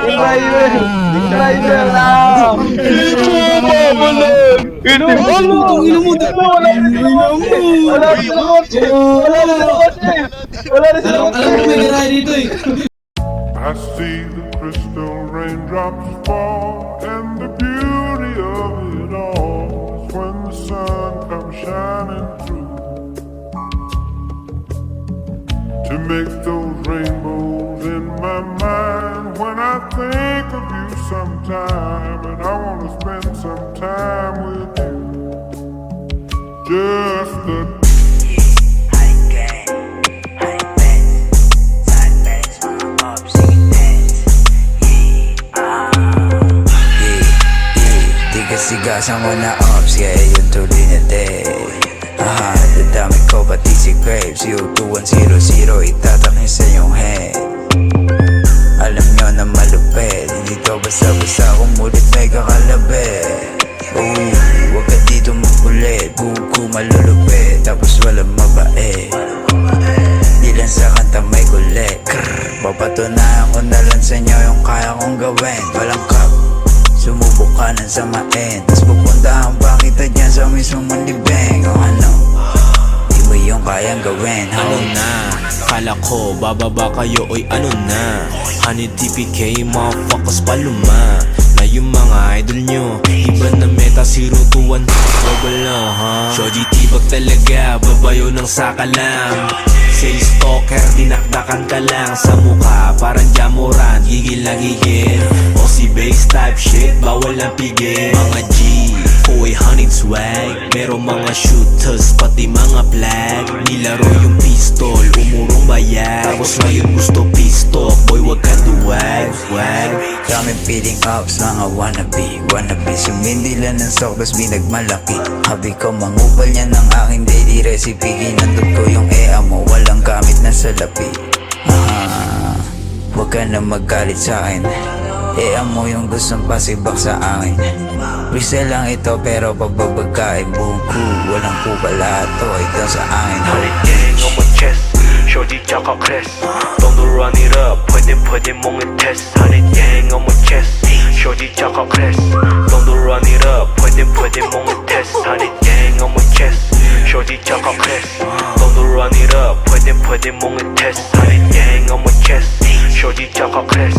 Driver lang! I see the crystal raindrops fall, and the beauty of it all is when the sun comes shining through to make those rainbows in my mind. When I think of you sometime, and I want to spend some time with you, just the Sigasan ko na ops, yeah, yun tuloy na day. Dadami ko pati si Graves, U2100 itatakin sa iyong head. Alam nyo na malupit, hindi to basta-basta kumulit may kakalabit. Uy, huwag ka dito makulit, buko malulupit, tapos walang mabait. Di lang sa kanta may kulit, papatunayan ko na lang sa inyo yung kaya kong gawin. Walang cup, sumubok ka ng samain, tas pupuntahan pa kita dyan sa mismong libeng. O ano, di mo yung kayang gawin, ano na? Kala ko bababa kayo, oy ano na? Honey TPK, motherfuckers paluma na yung mga idol nyo, iba na meta, 021 global na ha. Shoji tibag talaga, babayo ng sakalam. Say stalker, dinakdakan ka lang sa mukha, parang jamuran, gigil na gigil. O si bass type shit, bawal ang pigil. Mga G, ko'y honey swag, merong mga shooters, pati mga flag. Nilaro yung pistol, umurong bayag, tapos ngayon gusto pistol, boy wag ka duwag, wag. daming feeling ups, mga wannabe sumindila ng sok, tas binagmalaki. Habi ko mangupal niya ng aking daily recipe, ginandog ko yung ea mo, walang gamit na salapi. Huwag ka na magalit sa'kin, ea mo yung gustong pasibak sa akin. Resell lang ito pero pagbabagkain buong crew, walang kupalato, ito sa akin. Holiday on my chest, shorty tsaka crest. Don't run it up, pwede mong i-test. Honey gang on my chest, shorty tsaka crest. Don't run it up, pwede mong i-test. Honey gang on my chest, shorty tsaka crest. Don't run it up, pwede mong i-test. Honey gang on my chest, shorty tsaka crest.